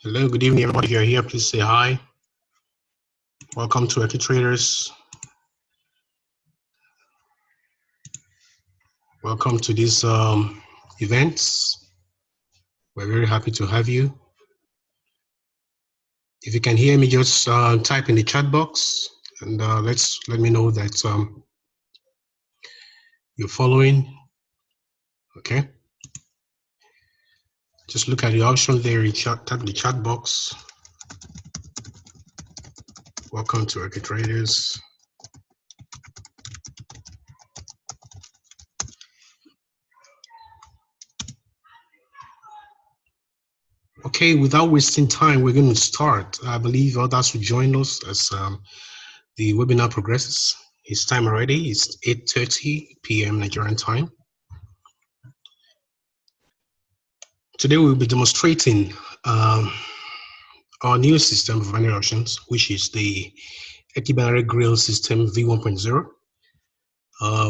Hello, good evening, everybody. If you're here, please say hi. Welcome to Eki Traders. Welcome to this event. We're very happy to have you. If you can hear me, just type in the chat box and let me know that you're following. Okay. Just look at the option there. Type in the chat box. Welcome to Eki Traders. Okay, without wasting time, we're going to start. I believe others will join us as the webinar progresses. It's time already. It's 8:30 p.m. Nigerian time. Today we'll be demonstrating our new system of binary options, which is the Eki binary Grail system v1.0,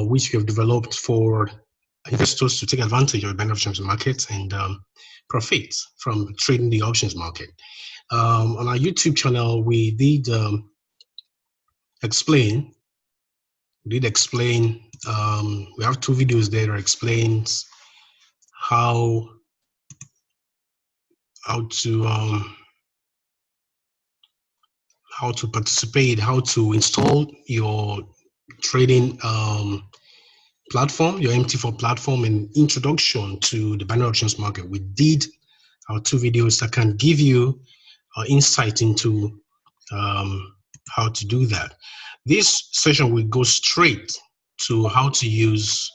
which we have developed for investors to take advantage of the binary options market and profit from trading the options market. On our YouTube channel, we did explain. We have two videos there that explains how to participate, how to install your trading platform, your MT4 platform, and introduction to the binary options market. We did our two videos that can give you insight into how to do that. This session will go straight to how to use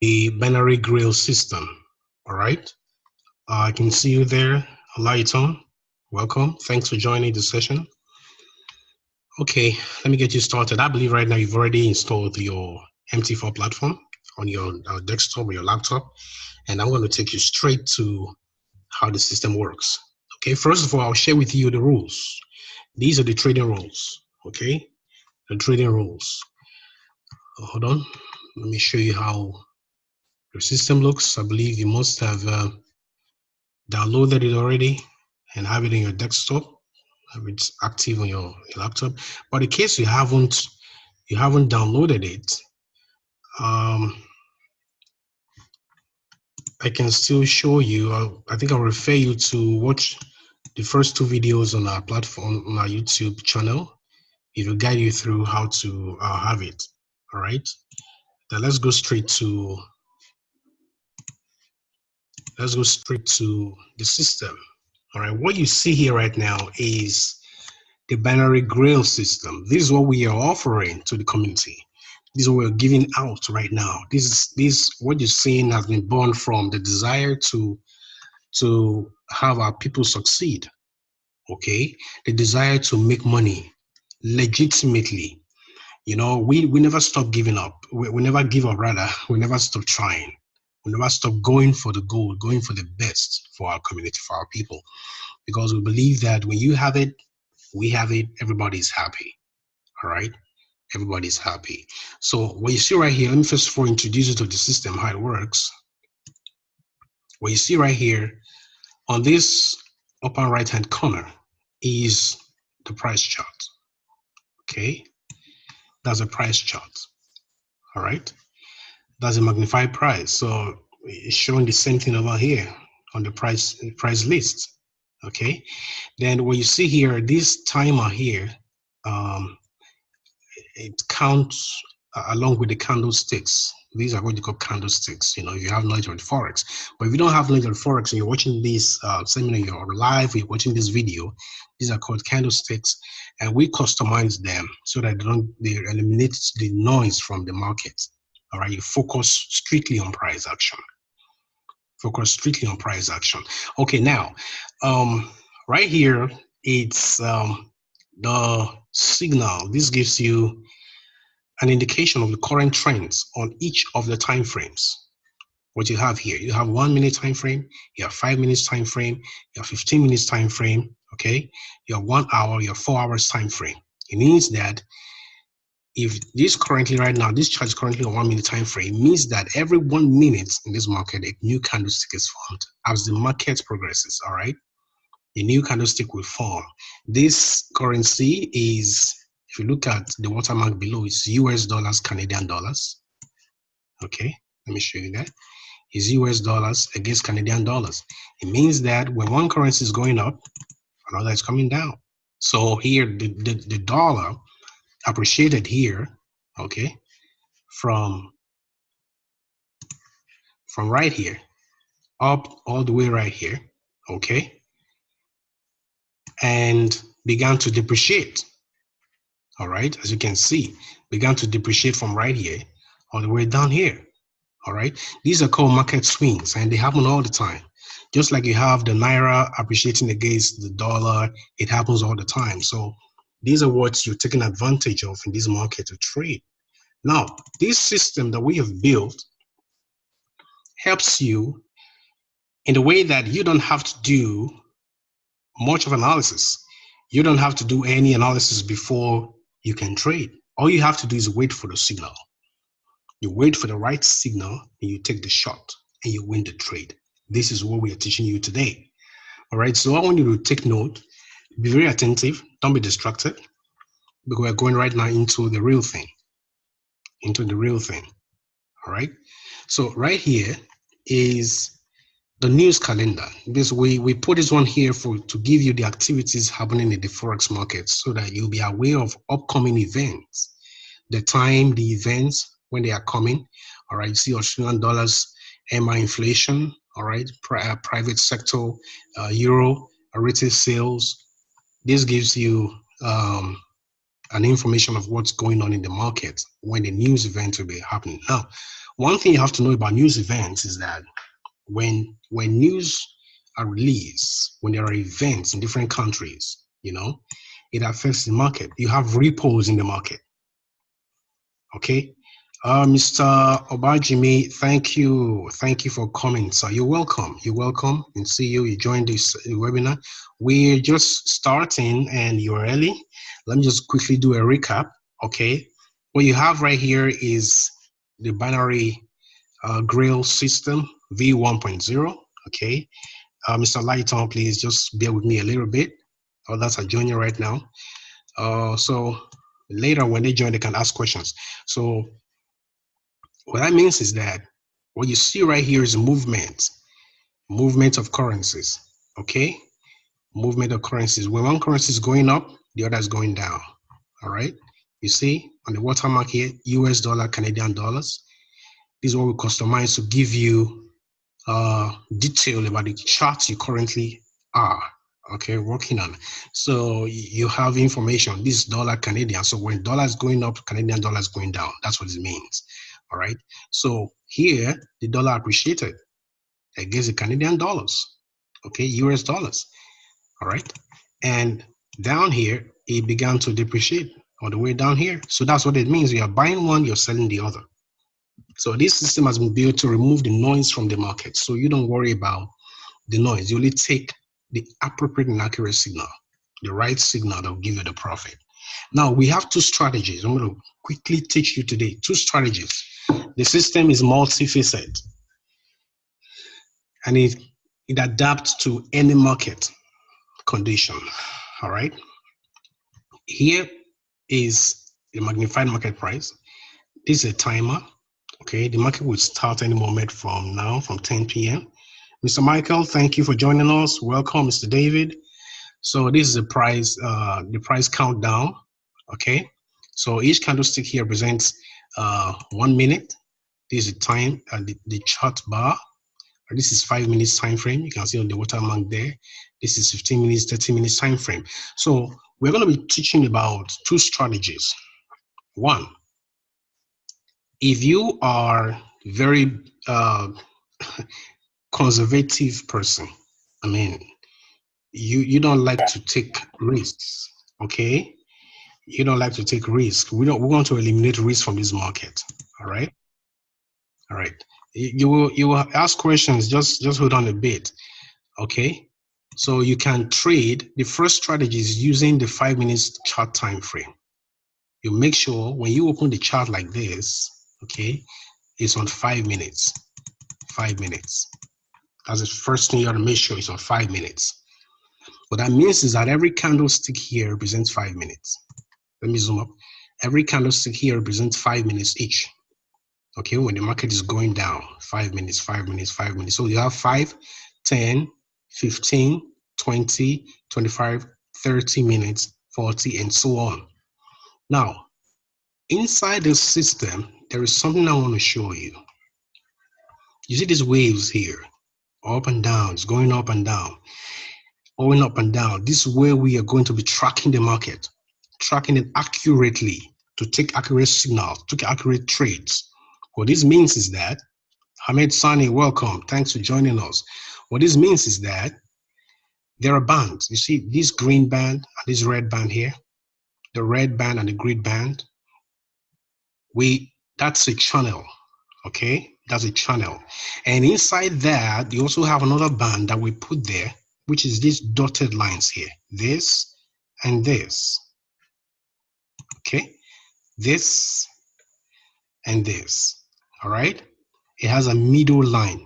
the binary Grail system. All right. I can see you there, Alaiton. Welcome. Thanks for joining the session. Okay, let me get you started. I believe right now you've already installed your MT4 platform on your desktop or your laptop, and I'm going to take you straight to how the system works. Okay, first of all, I'll share with you the rules. These are the trading rules. Okay, the trading rules. Hold on, let me show you how the system looks. I believe you must have downloaded it already and have it in your desktop. It's active on your laptop, but in case you haven't downloaded it, I can still show you. I think I'll refer you to watch the first two videos on our platform, on our YouTube channel. It will guide you through how to have it. All right. Now let's go straight to the system. All right. What you see here right now is the binary Grail system. This is what we are offering to the community. This is what we're giving out right now. This what you're seeing has been born from the desire to have our people succeed. Okay, the desire to make money legitimately. You know, we never stop giving up. We never give up, rather. We never stop trying. We never stop going for the goal, going for the best for our community, for our people, because we believe that when you have it, we have it, everybody's happy. All right, everybody's happy. So what you see right here, let me first of all introduce you to the system, how it works. What you see right here on this upper right hand corner is the price chart. Okay, that's a price chart. All right, that's a magnified price. So it's showing the same thing over here on the price list. Okay, then what you see here, this timer here, it counts along with the candlesticks. These are what you call candlesticks, you know, if you have knowledge of Forex. But if you don't have knowledge of Forex and you're watching this seminar, you're live, you're watching this video, these are called candlesticks, and we customize them so that they eliminate the noise from the market. All right, you focus strictly on price action. Focus strictly on price action. Okay, now, right here, it's the signal. This gives you an indication of the current trends on each of the time frames. What you have here, you have 1 minute time frame, you have 5 minutes time frame, you have 15 minutes time frame. Okay, you have 1 hour, you have 4 hours time frame. It means that if this currently right now, this chart is currently on 1 minute time frame, means that every 1 minute in this market, a new candlestick is formed as the market progresses. All right. a new candlestick will form. This currency is, if you look at the watermark below, it's US dollars, Canadian dollars. Okay, let me show you that. It's US dollars against Canadian dollars. It means that when one currency is going up, another is coming down. So here, the dollar appreciated here, okay, from right here up all the way right here, okay, and began to depreciate. All right, as you can see, began to depreciate from right here all the way down here. All right, these are called market swings, and they happen all the time. Just like you have the naira appreciating against the dollar, it happens all the time. So these are what you're taking advantage of in this market to trade. Now, this system that we have built helps you in the way that you don't have to do much of analysis. You don't have to do any analysis before you can trade. All you have to do is wait for the signal. You wait for the right signal and you take the shot and you win the trade. This is what we are teaching you today. All right, so I want you to take note, be very attentive, don't be distracted, because we're going right now into the real thing. All right, so right here is the news calendar. This we put this one here to give you the activities happening in the forex market so that you'll be aware of upcoming events, the time, the events when they are coming. All right, you see Australian dollars, MI inflation. All right, private sector, euro, retail sales. This gives you an information of what's going on in the market when the news event will be happening. Now, one thing you have to know about news events is that when news are released, when there are events in different countries, it affects the market. You have ripples in the market. Okay, Mr. Obajimi, thank you for coming. So you're welcome. And see you joined this webinar. We're just starting and you're early. Let me just quickly do a recap. Okay, what you have right here is the binary Grail system v1.0. Okay, Mr. Lighton, please just bear with me a little bit. Others are joining right now. So later when they join, they can ask questions. So what that means is that what you see right here is movement of currencies. Okay, movement of currencies. When one currency is going up, the other is going down. All right, you see on the watermark here, US dollar, Canadian dollars. This is what we customize to give you detail about the charts you currently are working on. So you have information. This is dollar Canadian. So when dollar is going up, Canadian dollar is going down. That's what it means. All right. So here the dollar appreciated against the Canadian dollars. Okay, US dollars. All right. And down here it began to depreciate all the way down here. So that's what it means. You are buying one, you're selling the other. So this system has been built to remove the noise from the market. So you don't worry about the noise. You only take the appropriate and accurate signal, the right signal that will give you the profit. Now we have two strategies. I'm going to quickly teach you today. Two strategies. The system is multifaceted and it adapts to any market condition. All right. Here is the magnified market price. This is a timer. Okay, the market will start any moment from now, from 10 p.m. Mr. Michael, thank you for joining us. Welcome, Mr. David. So this is the price countdown. Okay, so each candlestick here represents 1 minute. This is the time, the chart bar. This is 5 minutes time frame. You can see on the watermark there. This is 15 minutes, 30 minutes time frame. So we're going to be teaching about two strategies. One, if you are very conservative person, I mean, you don't like to take risks, okay? You don't like to take risks. We want to eliminate risk from this market. All right. You will ask questions. Just hold on a bit, okay? So you can trade. The first strategy is using the 5 minutes chart time frame. You make sure when you open the chart like this, okay, it's on 5 minutes. 5 minutes. That's the first thing you have to make sure it's on 5 minutes. What that means is that every candlestick here represents 5 minutes. Let me zoom up. Every candlestick here represents 5 minutes each. Okay, when the market is going down, 5 minutes, 5 minutes, 5 minutes. So you have 5, 10, 15, 20, 25, 30 minutes, 40, and so on. Now, inside the system, there is something I want to show you. You see these waves here, up and down, it's going up and down, going up and down. This is where we are going to be tracking the market, tracking it accurately to take accurate signals, take accurate trades. What this means is that, Hamed Sani, welcome. Thanks for joining us. What this means is that there are bands. You see this green band and this red band here, the red band and the green band. That's a channel, okay? That's a channel. And inside that, you also have another band that we put there, which is these dotted lines here, this and this, okay? This and this, all right? It has a middle line.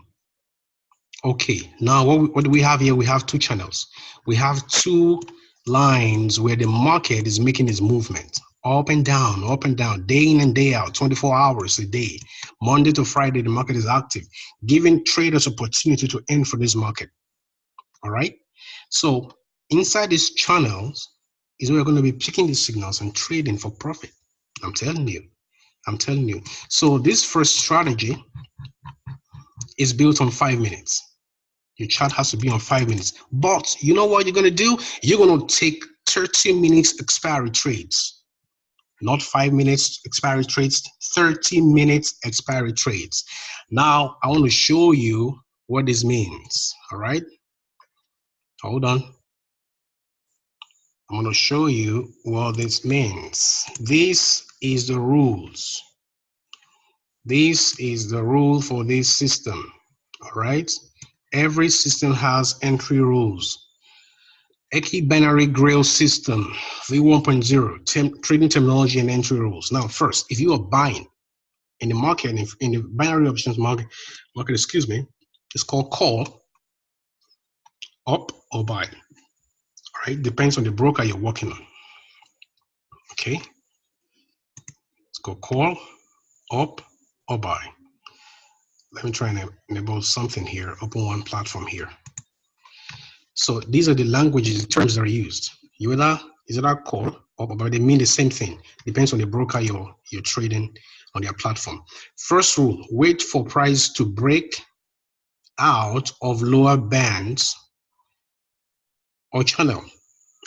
Okay, now what do we have here? We have two channels. We have two lines where the market is making its movement up and down, day in and day out, 24 hours a day. Monday to Friday, the market is active, giving traders opportunity to enter for this market. All right. So inside these channels is where we're going to be picking these signals and trading for profit. I'm telling you. So this first strategy is built on 5 minutes. Your chart has to be on 5 minutes. But you know what you're going to do? You're going to take 30 minutes expiry trades. Not 5 minutes expiry trades, 30 minutes expiry trades. Now, I want to show you what this means. All right. Hold on. I'm going to show you what this means. This is the rules. This is the rule for this system. All right. Every system has entry rules. Eki binary Grail system, v1.0, trading terminology and entry rules. Now, first, if you are buying in the market, in the binary options market, excuse me, it's called call, up or buy. All right, depends on the broker you're working on. Okay, it's called call, up or buy. Let me try and enable something here, open one platform here. So these are the languages, the terms that are used. Is it a call or but they mean the same thing. Depends on the broker you're trading on their platform. First rule: wait for price to break out of lower bands or channel,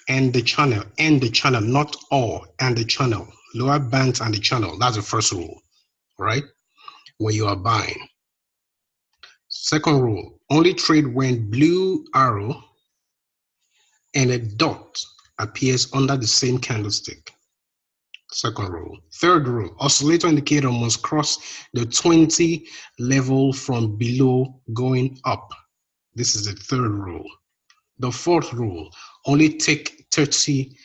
and the channel, not all, and the channel, lower bands and the channel. That's the first rule, right? When you are buying. Second rule: only trade when blue arrow and a dot appears under the same candlestick. Second rule. Third rule: oscillator indicator must cross the 20 level from below going up. This is the third rule. The fourth rule: only take 30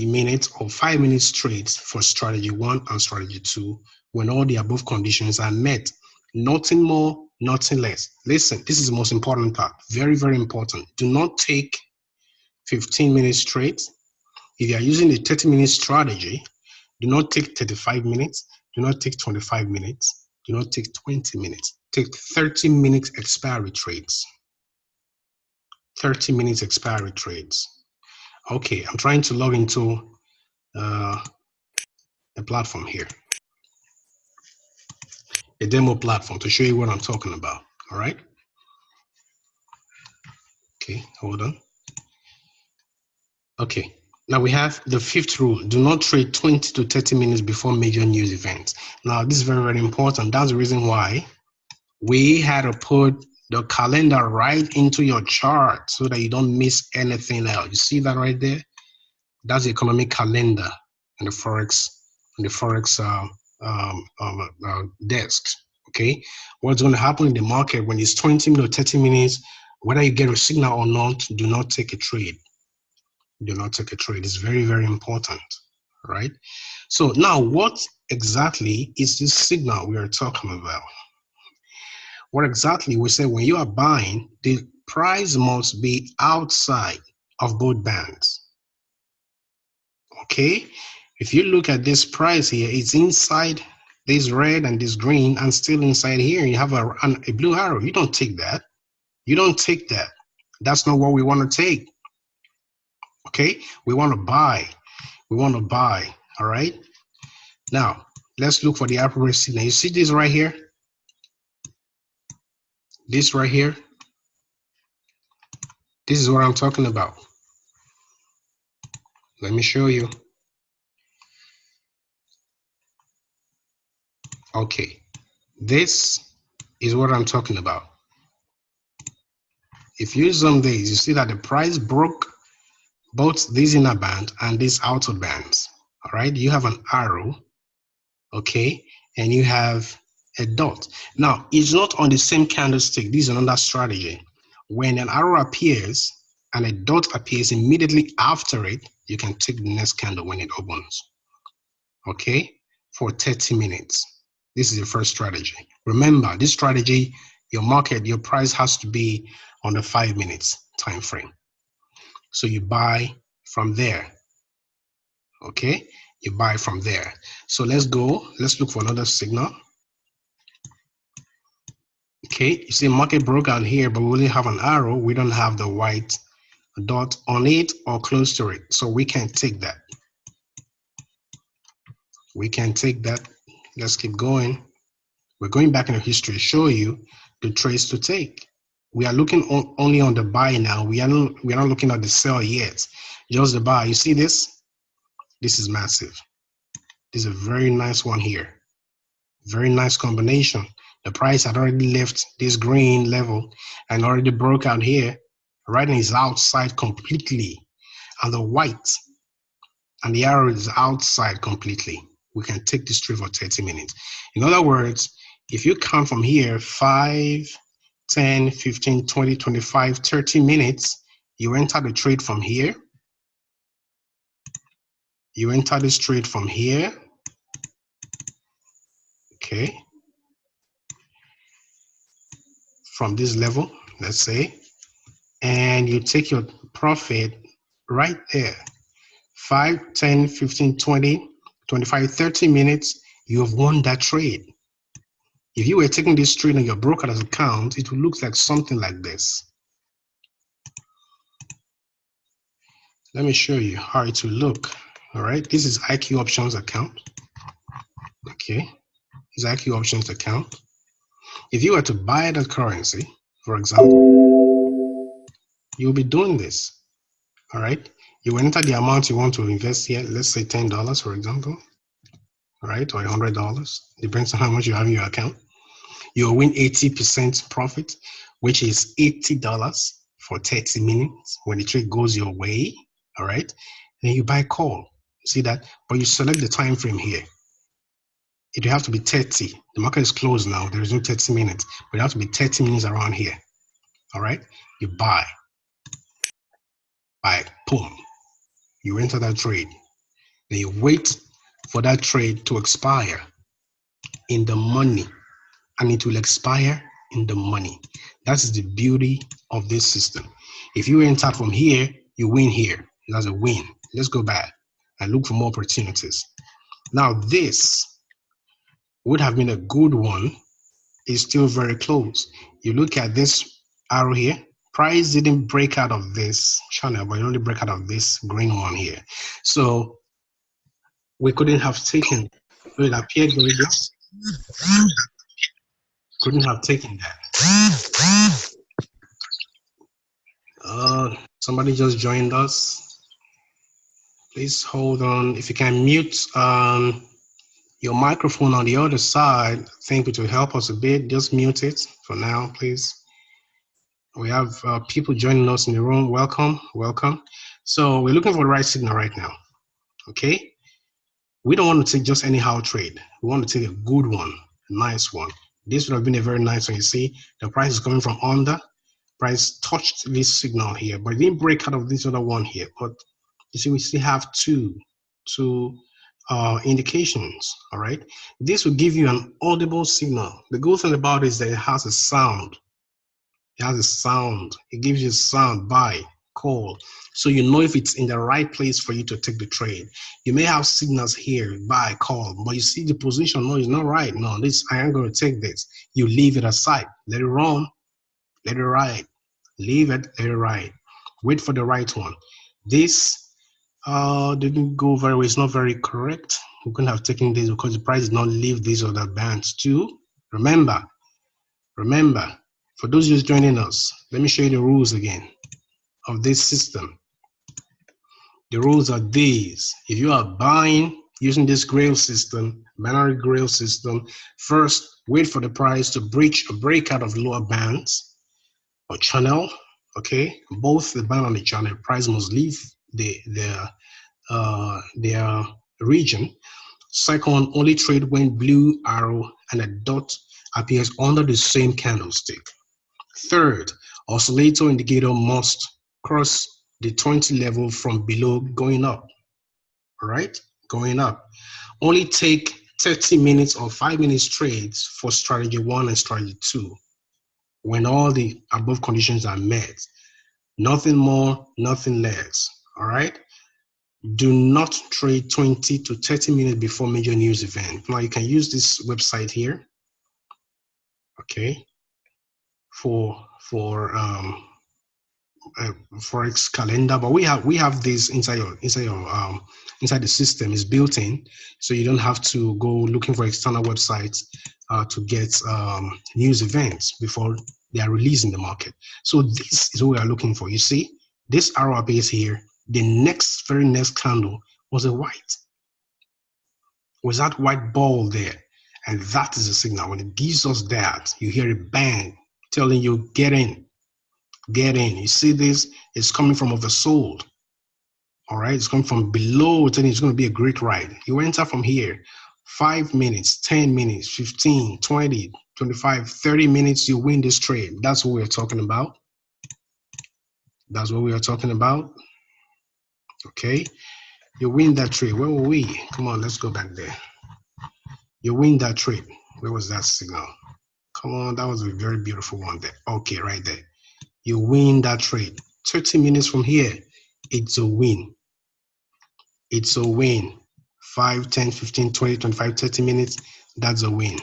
minutes or 5 minutes trades for strategy 1 and strategy 2 when all the above conditions are met. Nothing more, nothing less. Listen, this is the most important part. Very, very important. Do not take 15 minutes trades. If you are using a 30-minute strategy, do not take 35 minutes, do not take 25 minutes, do not take 20 minutes. Take 30 minutes expiry trades. 30 minutes expiry trades. Okay, I'm trying to log into a platform here, a demo platform, to show you what I'm talking about. All right. Okay, hold on. Okay, now we have the fifth rule: do not trade 20 to 30 minutes before major news events. Now, this is very, very important. That's the reason why we had to put the calendar right into your chart so that you don't miss anything else. You see that right there? That's the economic calendar and the forex desk. Okay, what's going to happen in the market when it's 20 to 30 minutes? Whether you get a signal or not, do not take a trade. Do not take a trade. It's very, very important, right? So now, what exactly is this signal we are talking about? What exactly we say when you are buying, the price must be outside of both bands. Okay, if you look at this price here, it's inside this red and this green, and still inside here you have a blue arrow. You don't take that. You don't take that. That's not what we want to take. Okay, we want to buy. We want to buy. All right. Now let's look for the appropriate signal. You see this right here? This right here? This is what I'm talking about. Let me show you. Okay, this is what I'm talking about. If you zoom this, you see that the price broke both this inner band and this outer bands. All right, you have an arrow, okay, and you have a dot. Now, it's not on the same candlestick. This is another strategy. When an arrow appears and a dot appears immediately after it, you can take the next candle when it opens, okay, for 30 minutes. This is the first strategy. Remember, this strategy, your market, your price has to be on the 5 minutes time frame. So you buy from there, okay? You buy from there. So let's go. Let's look for another signal. Okay, you see market broke out here, but we only have an arrow. We don't have the white dot on it or close to it. So we can't take that. We can take that. Let's keep going. We're going back in the history to show you the trades to take. We are looking only on the buy now. We are not looking at the sell yet. Just the buy. You see this? This is massive. This is a very nice one here. Very nice combination. The price had already left this green level and already broke out here. Right now is outside completely. And the white and the arrow is outside completely. We can take this trade for 30 minutes. In other words, if you count from here, 5, 10, 15, 20, 25, 30 minutes, you enter the trade from here. You enter this trade from here. Okay. From this level, let's say, and you take your profit right there. 5, 10, 15, 20, 25, 30 minutes, you have won that trade. If you were taking this trade on your broker's account, it would look like something like this. Let me show you how it will look. All right, this is IQ options account. Okay, this is IQ options account. If you were to buy the currency, for example, you'll be doing this. All right, you will enter the amount you want to invest here. Let's say $10, for example. All right, or $100, depends on how much you have in your account. You'll win 80% profit, which is $80 for 30 minutes when the trade goes your way. All right, then you buy call. See that? But you select the time frame here. It will have to be 30. The market is closed now. There is no 30 minutes, but it has to be 30 minutes around here. All right, you buy, boom. You enter that trade. Then you wait for that trade to expire in the money, and it will expire in the money. That is the beauty of this system. If you enter from here, you win here. That's a win. Let's go back and look for more opportunities. Now this would have been a good one. It's still very close. You look at this arrow here. Price didn't break out of this channel, but it only break out of this green one here. So we couldn't have taken, so it appeared very good. Couldn't have taken that. Somebody just joined us. Please hold on. If you can mute your microphone on the other side, I think it will help us a bit. Just mute it for now, please. We have people joining us in the room. Welcome, welcome. So we're looking for the right signal right now, okay? We don't want to take just anyhow trade. We want to take a good one, a nice one. This would have been a very nice one. You see, the price is coming from under. Price touched this signal here, but it didn't break out of this other one here. But you see, we still have two indications, all right? This will give you an audible signal. The good thing about it is that it has a sound. It has a sound. It gives you a sound, buy, call. So you know if it's in the right place for you to take the trade. You may have signals here, buy, call, but you see the position, no, it's not right. No, this, I am going to take this. You leave it aside. Let it run, let it ride. Leave it, let it ride. Wait for the right one. This didn't go very well. It's not very correct. We couldn't have taken this because the price did not leave these other bands too. Remember, for those just joining us, let me show you the rules again of this system. The rules are these. If you are buying using this Grail system, binary Grail system, first wait for the price to breach or break out of lower bands or channel. Okay, both the band and the channel price must leave their region. Second, only trade when blue arrow and a dot appears under the same candlestick. Third, oscillator indicator must cross the 20 level from below going up. All right, going up. Only take 30 minutes or 5 minutes trades for strategy 1 and strategy 2 when all the above conditions are met. Nothing more, nothing less. All right. Do not trade 20 to 30 minutes before major news event. Now you can use this website here, okay, for forex calendar. But we have this inside the system. It's built in, so you don't have to go looking for external websites to get news events before they are released in the market. So this is what we are looking for. You see, this arrow appears here. The very next candle was a white. Was that white ball there? And that is a signal. When it gives us that, you hear a bang telling you, get in, get in. You see this? It's coming from oversold. All right, it's coming from below, telling you it's going to be a great ride. You enter from here, 5 minutes, 10 minutes, 15, 20, 25, 30 minutes, you win this trade. That's what we're talking about. That's what we are talking about. Okay, you win that trade. Where were we? Come on, let's go back there. You win that trade. Where was that signal? Come on, that was a very beautiful one there. Okay, right there. You win that trade. 30 minutes from here, it's a win. It's a win. 5, 10, 15, 20, 25, 30 minutes, that's a win.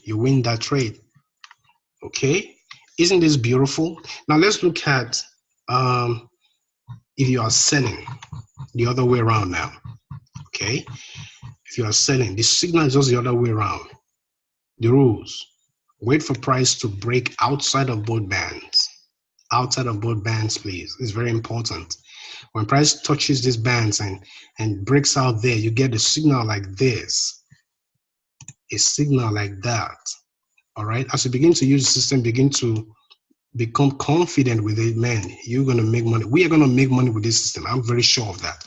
You win that trade. Okay, isn't this beautiful? Now let's look at if you are selling the other way around now. Okay, if you are selling, the signal is just the other way around. The rules: wait for price to break outside of both bands. Outside of both bands, please. It's very important. When price touches these bands and breaks out there, you get a signal like this, a signal like that. All right, as you begin to use the system, begin to become confident with it, man, you're going to make money. We are going to make money with this system. I'm very sure of that.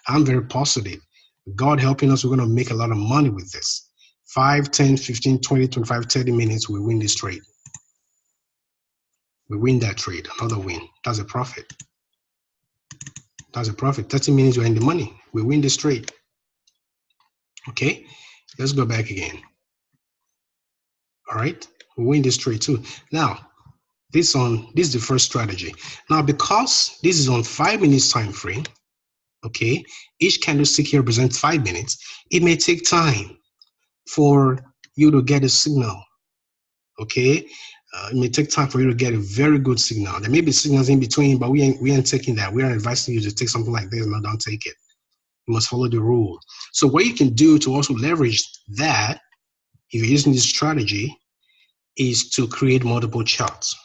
I'm very positive. God helping us, we're going to make a lot of money with this. 5, 10, 15, 20, 25, 30 minutes, we win this trade. We win that trade, another win. That's a profit. That's a profit. 30 minutes, you're in the money. We win this trade. Okay, let's go back again. All right, we win this trade too. Now, this is the first strategy. Now, because this is on 5 minutes time frame, okay, each candlestick here represents 5 minutes. It may take time for you to get a signal. Okay, it may take time for you to get a very good signal. There may be signals in between, but we ain't taking that. We are advising you to take something like this. No, don't take it. You must follow the rule. So what you can do to also leverage that, if you're using this strategy, is to create multiple charts.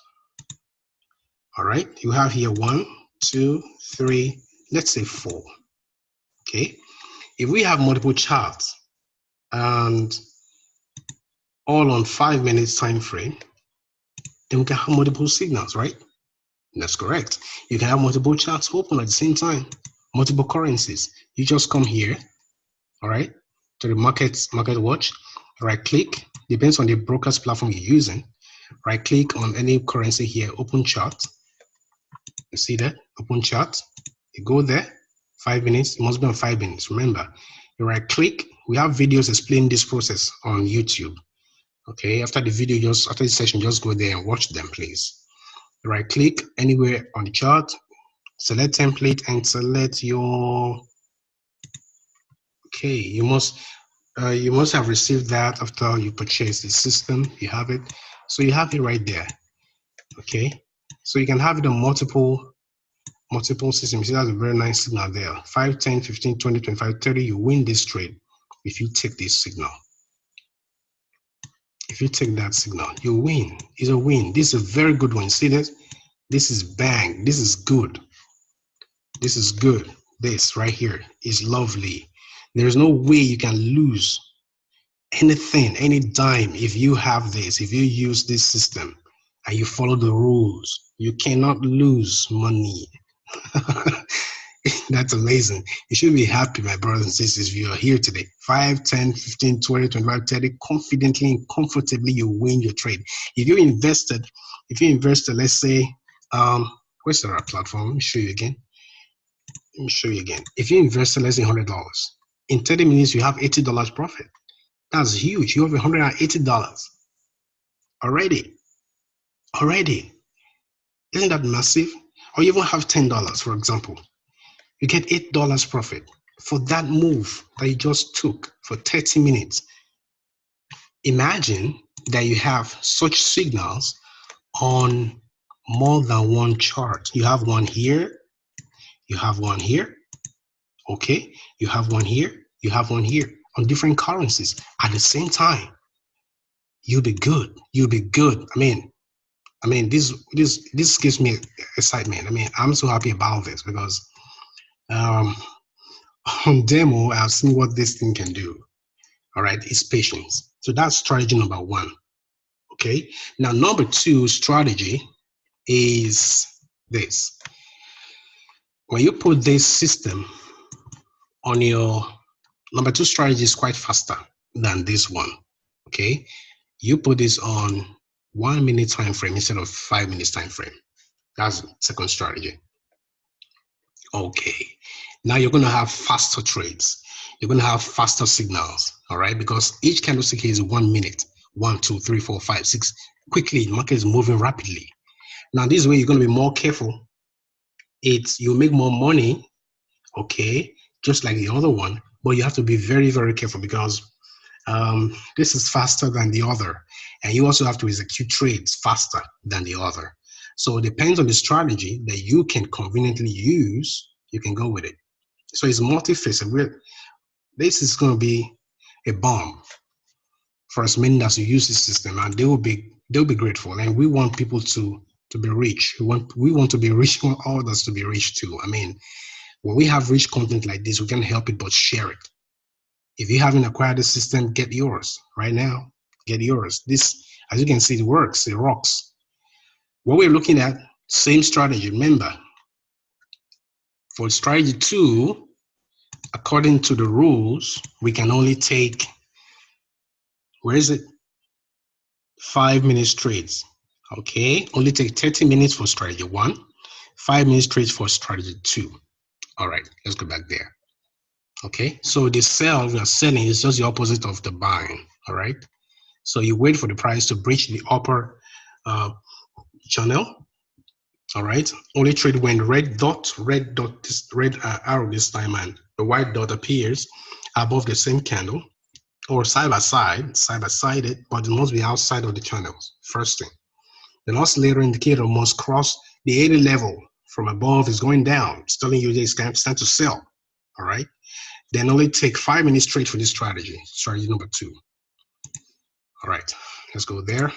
All right, you have here 1, 2, 3, let's say 4. Okay, if we have multiple charts and all on 5 minutes time frame, then we can have multiple signals, right? That's correct. You can have multiple charts open at the same time, multiple currencies. You just come here, all right, to the market watch, right click, depends on the broker's platform you're using. Right click on any currency here, open chart. You see that? Open chart. You go there, 5 minutes. It must be on 5 minutes. Remember, you right click. We have videos explaining this process on YouTube. Okay, after the video, after the session, just go there and watch them, please. right click anywhere on the chart, select template and select your, okay, you must have received that after you purchase the system. You have it, so you have it right there. Okay, so you can have it on multiple systems. See, that's a very nice signal there. 5, 10, 15, 20, 25, 30. You win this trade if you take this signal. If you take that signal, you win. It's a win. This is a very good one. See this? This is bang. This is good. This is good. This right here is lovely. There is no way you can lose anything, any dime if you have this, if you use this system and you follow the rules. You cannot lose money. That's amazing. You should be happy, my brothers and sisters, if you are here today. 5, 10, 15, 20, 25, 30, confidently and comfortably you win your trade. If you invested, let's say, where's the right platform? Let me show you again. If you invested, let's say $100, in 30 minutes, you have $80 profit. That's huge. You have $180 already. Isn't that massive? Or you even have $10, for example. You get $8 profit for that move that you just took for 30 minutes. Imagine that you have such signals on more than one chart. You have one here, you have one here, okay? You have one here, you have one here on different currencies at the same time. You'll be good. I mean, this gives me excitement. I mean, I'm so happy about this because on demo, I've seen what this thing can do. All right, it's patience. So that's strategy number 1. Okay, now number 2 strategy is this. When you put this system on your number 2 strategy is quite faster than this one. Okay, you put this on 1 minute time frame instead of 5 minutes time frame. That's the second strategy. Okay, now you're going to have faster trades. You're going to have faster signals, all right? Because each candlestick is 1 minute. 1, 2, 3, 4, 5, 6. Quickly, the market is moving rapidly. Now, this way, you're going to be more careful. You make more money, okay, just like the other one, but you have to be very, very careful because this is faster than the other. And you also have to execute trades faster than the other. So it depends on the strategy that you can conveniently use, you can go with it. So it's multifaceted. This is going to be a bomb for as many as you use this system, and they'll be grateful. And we want people to be rich. We want to be rich. We want others to be rich too. I mean, when we have rich content like this, we can't help it but share it. If you haven't acquired the system, get yours right now. Get yours. This, as you can see, it works. It rocks. What we're looking at, same strategy. Remember, for strategy 2, according to the rules, we can only take, 5 minute trades. Okay, only take 30 minutes for strategy 1, 5 minutes trades for strategy 2. All right, let's go back there. Okay, so the sell we are selling is just the opposite of the buying. All right, so you wait for the price to breach the upper channel. All right, only trade when red arrow this time, and the white dot appears above the same candle, or side by side it, but it must be outside of the channels. First thing, the oscillator indicator must cross the 80 level from above. Is going down. It's telling you it's time to sell. All right, then only take 5 minutes trade for this strategy. Strategy number 2. All right, let's go there.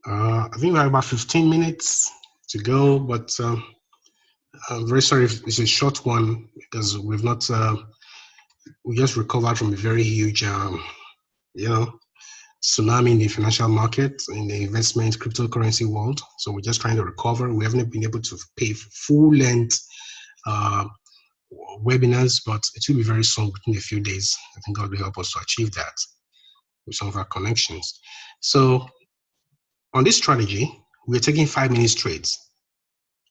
I think we have about 15 minutes to go, but I'm very sorry if it's a short one because we've not, we just recovered from a very huge, tsunami in the financial market, in the investment cryptocurrency world. So we're just trying to recover. We haven't been able to pay full length webinars, but it will be very soon, within a few days. I think God will help us to achieve that with some of our connections. So on this strategy, we're taking 5 minutes trades.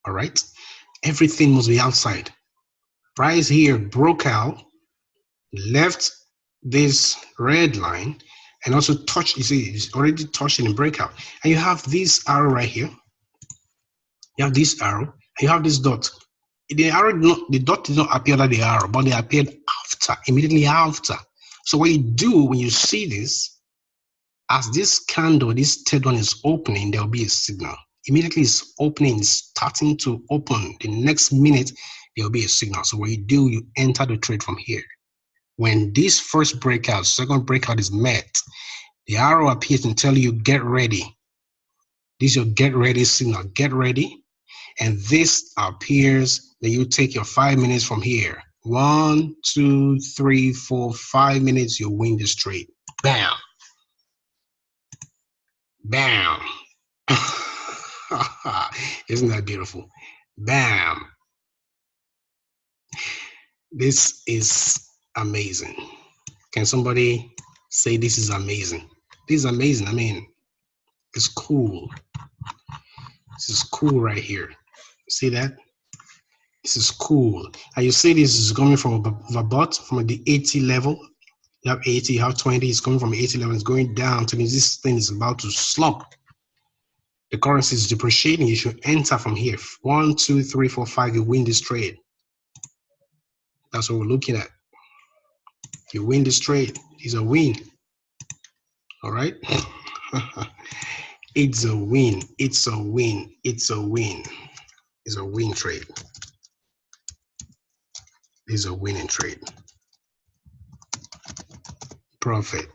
All right, everything must be outside. Price here broke out, left this red line, and also touch. You see, it's already touched in breakout. And you have this arrow right here. You have this arrow, and you have this dot. The arrow, the dot did not appear under the arrow, but they appeared after, immediately after. So what you do when you see this, as this candle, this third one is opening, there will be a signal. Immediately it's opening, starting to open. The next minute, there will be a signal. So what you do, you enter the trade from here. When this first breakout, second breakout is met, the arrow appears and tell you, get ready. This is your get ready signal, get ready. And this appears, then you take your 5 minutes from here. 1, 2, 3, 4, 5 minutes, you win this trade. Bam. Bam. Isn't that beautiful? Bam. This is amazing. Can somebody say this is amazing? This is amazing. I mean, it's cool. This is cool right here. See that? This is cool. And you see this is coming from above, from the 80 level. You have 80, you have 20, it's coming from 80 level, it's going down to this thing is about to slump. The currency is depreciating. You should enter from here. 1, 2, 3, 4, 5, you win this trade. That's what we're looking at. You win this trade. It's a win. All right? It's a win. It's a win. It's a win. It's a win trade. It's a winning trade. Profit.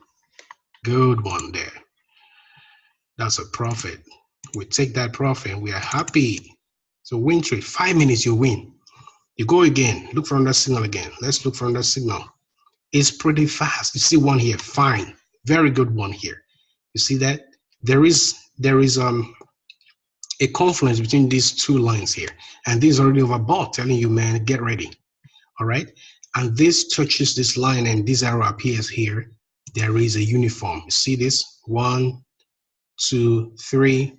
Good one there. That's a profit. We take that profit and we are happy. It's a win trade. 5 minutes, you win. You go again. Look for another signal again. Let's look for another signal. It's pretty fast. You see one here. Fine. Very good one here. You see that? There is a confluence between these two lines here. And this is already overbought, telling you, man, get ready. All right? And this touches this line and this arrow appears here. There is a uniform. You see this? 1, 2, 3,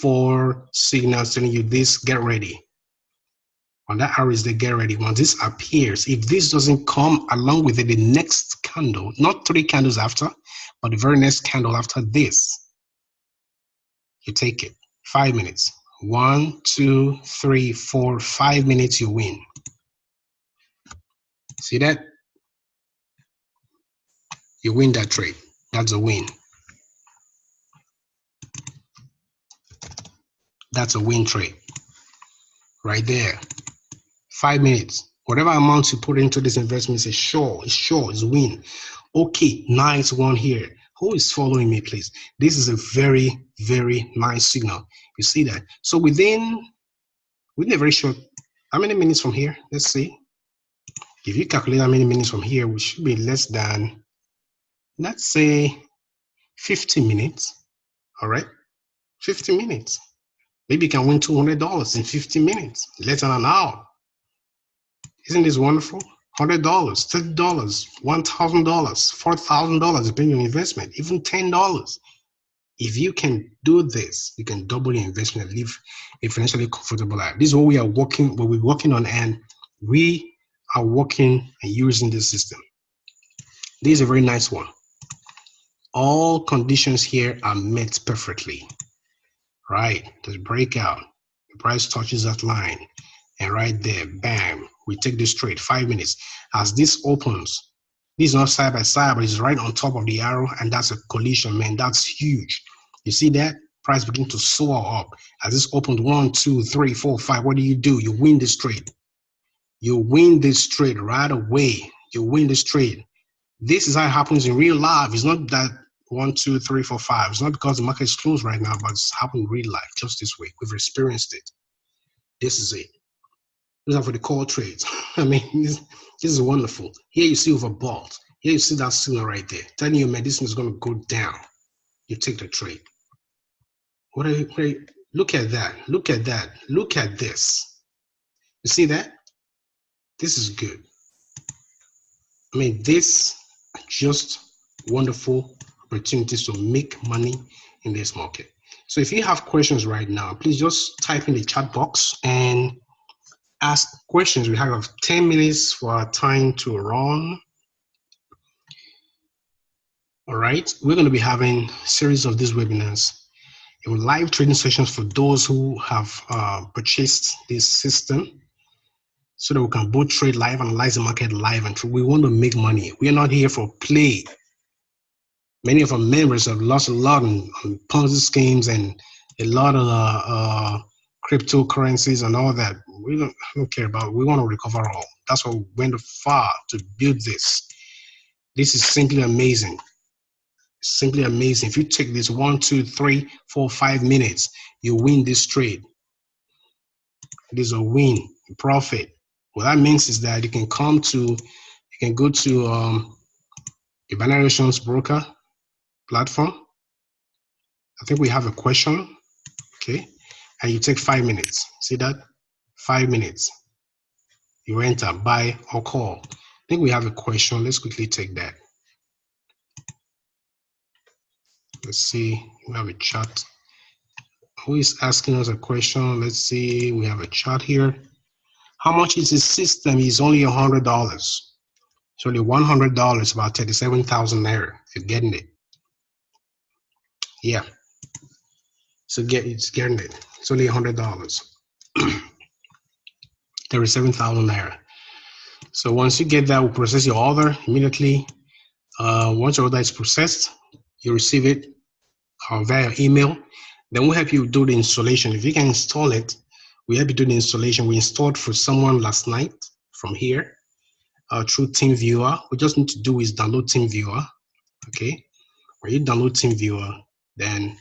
4 signals telling you this, get ready. On that arrow is the get ready. Once this appears, if this doesn't come along with it, the next candle, not 3 candles after, but the very next candle after this, you take it. 5 minutes. 1, 2, 3, 4, 5 minutes, you win. See that? You win that trade. That's a win. That's a win trade. Right there. 5 minutes. Whatever amount you put into this investment is sure, it's win. Okay, nice one here. Who is following me, please? This is a very, very nice signal. You see that? So within a very short, how many minutes from here? Let's see. If you calculate how many minutes from here, we should be less than, let's say, 50 minutes. All right? 50 minutes. Maybe you can win $200 in 50 minutes, less than an hour. Isn't this wonderful? $100, $30, $1,000, $4,000, depending on your investment, even $10. If you can do this, you can double your investment and live a financially comfortable life. This is what we're working on, and we are working and using this system. This is a very nice one. All conditions here are met perfectly. Right, there's a breakout. The price touches that line. And right there, bam, we take this trade. 5 minutes. As this opens, this is not side by side, but it's right on top of the arrow, and that's a collision, man. That's huge. You see that? Price begin to soar up. As this opened 1, 2, 3, 4, 5, what do? You win this trade. You win this trade right away. You win this trade. This is how it happens in real life. It's not that 1, 2, 3, 4, 5. It's not because the market is closed right now, but it's happened in real life just this way. We've experienced it. This is it. These are for the call trades. I mean, this is wonderful. Here you see overbought. Here you see that signal right there, telling you, man, this thing is going to go down. You take the trade. Look at that. Look at that. Look at this. You see that? This is good. I mean, this just wonderful opportunities to make money in this market. So if you have questions right now, please just type in the chat box and ask questions. We have 10 minutes for our time to run. All right, we're going to be having a series of these webinars, live trading sessions for those who have purchased this system, so that we can both trade live, analyze the market live, and we want to make money. We are not here for play. Many of our members have lost a lot on Ponzi schemes and a lot of cryptocurrencies and all that. We don't care about it. We want to recover all. That's why we went far to build this. This is simply amazing. Simply amazing. If you take this 1, 2, 3, 4, 5 minutes, you win this trade. It is a win, profit. What that means is that you can go to the binary options broker platform. I think we have a question, okay, and you take 5 minutes. See that? 5 minutes. You enter buy or call. I think we have a question. Let's quickly take that. Let's see. We have a chat. Who is asking us a question? Let's see. We have a chat here. How much is this system? Is only $100. It's only $100, about 37,000 naira. If you're getting it, yeah. So it's getting it. It's only $100. 37,000 naira. So once you get that, we'll process your order immediately. Once your order is processed, you receive it via email. Then we'll help you do the installation. If you can install it, we help you do the installation. We installed for someone last night from here through TeamViewer. We just need to do is download TeamViewer. Okay. When you download TeamViewer, then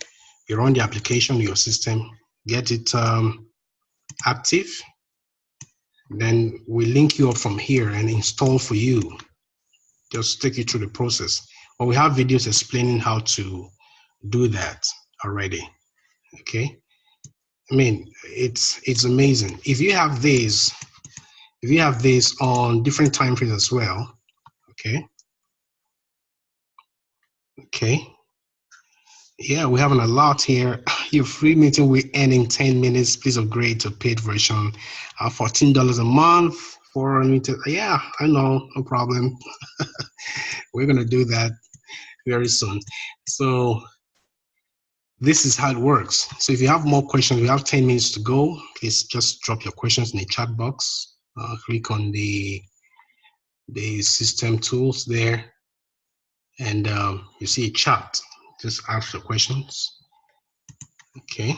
you run the application on your system, get it active. Then we link you up from here and install for you. Just take you through the process. But we have videos explaining how to do that already. Okay. I mean, it's amazing. If you have this on different time frames as well, okay. Okay. Yeah, we have an alert here. Your free meeting will end in 10 minutes. Please upgrade to paid version. $14 a month for a meeting. Yeah, I know, no problem. We're gonna do that very soon. So this is how it works. So if you have more questions, we have 10 minutes to go. Please just drop your questions in the chat box. Click on the system tools there, and you see a chat. Just ask your questions. Okay.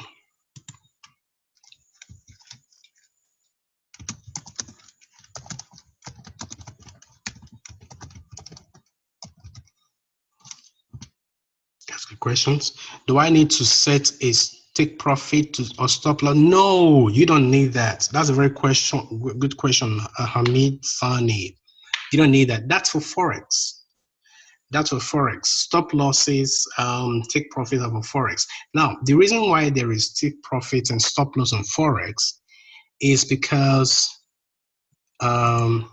Ask your questions. Do I need to set a take profit to or stop loss? No, you don't need that. That's a very good question, Hamid Sani. You don't need that. That's for Forex. That's for Forex. Stop losses, take profit of a Forex. Now, the reason why there is take profit and stop loss on Forex is because when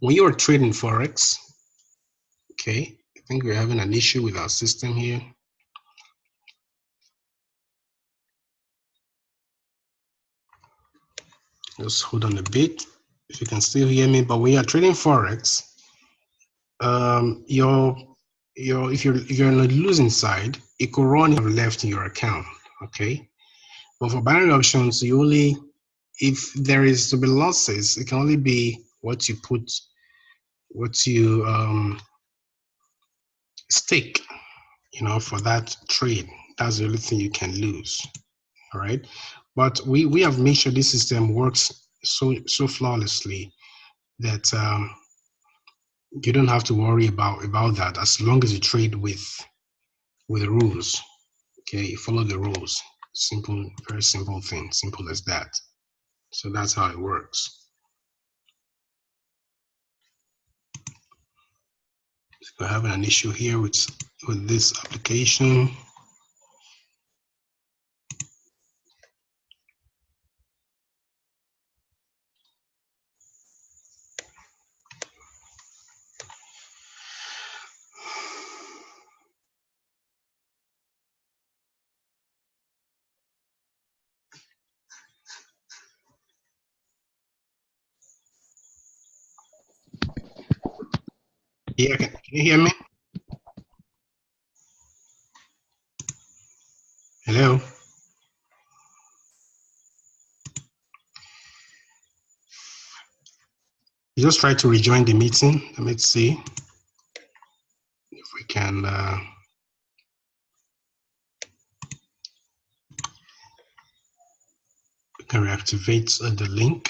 you are trading Forex, okay, I think we're having an issue with our system here. Just hold on a bit if you can still hear me. But when you're trading Forex, if you're on the losing side, it could run left in your account, okay? But for binary options, if there is to be losses, it can only be what you stake, for that trade. That's the only thing you can lose, all right? But we have made sure this system works so flawlessly that you don't have to worry about that, as long as you trade with the rules. Okay, you follow the rules. Simple, very simple thing, simple as that. So that's how it works. So we're having an issue here with this application. Yeah, can you hear me? You just try to rejoin the meeting. Let me see if we can reactivate the link.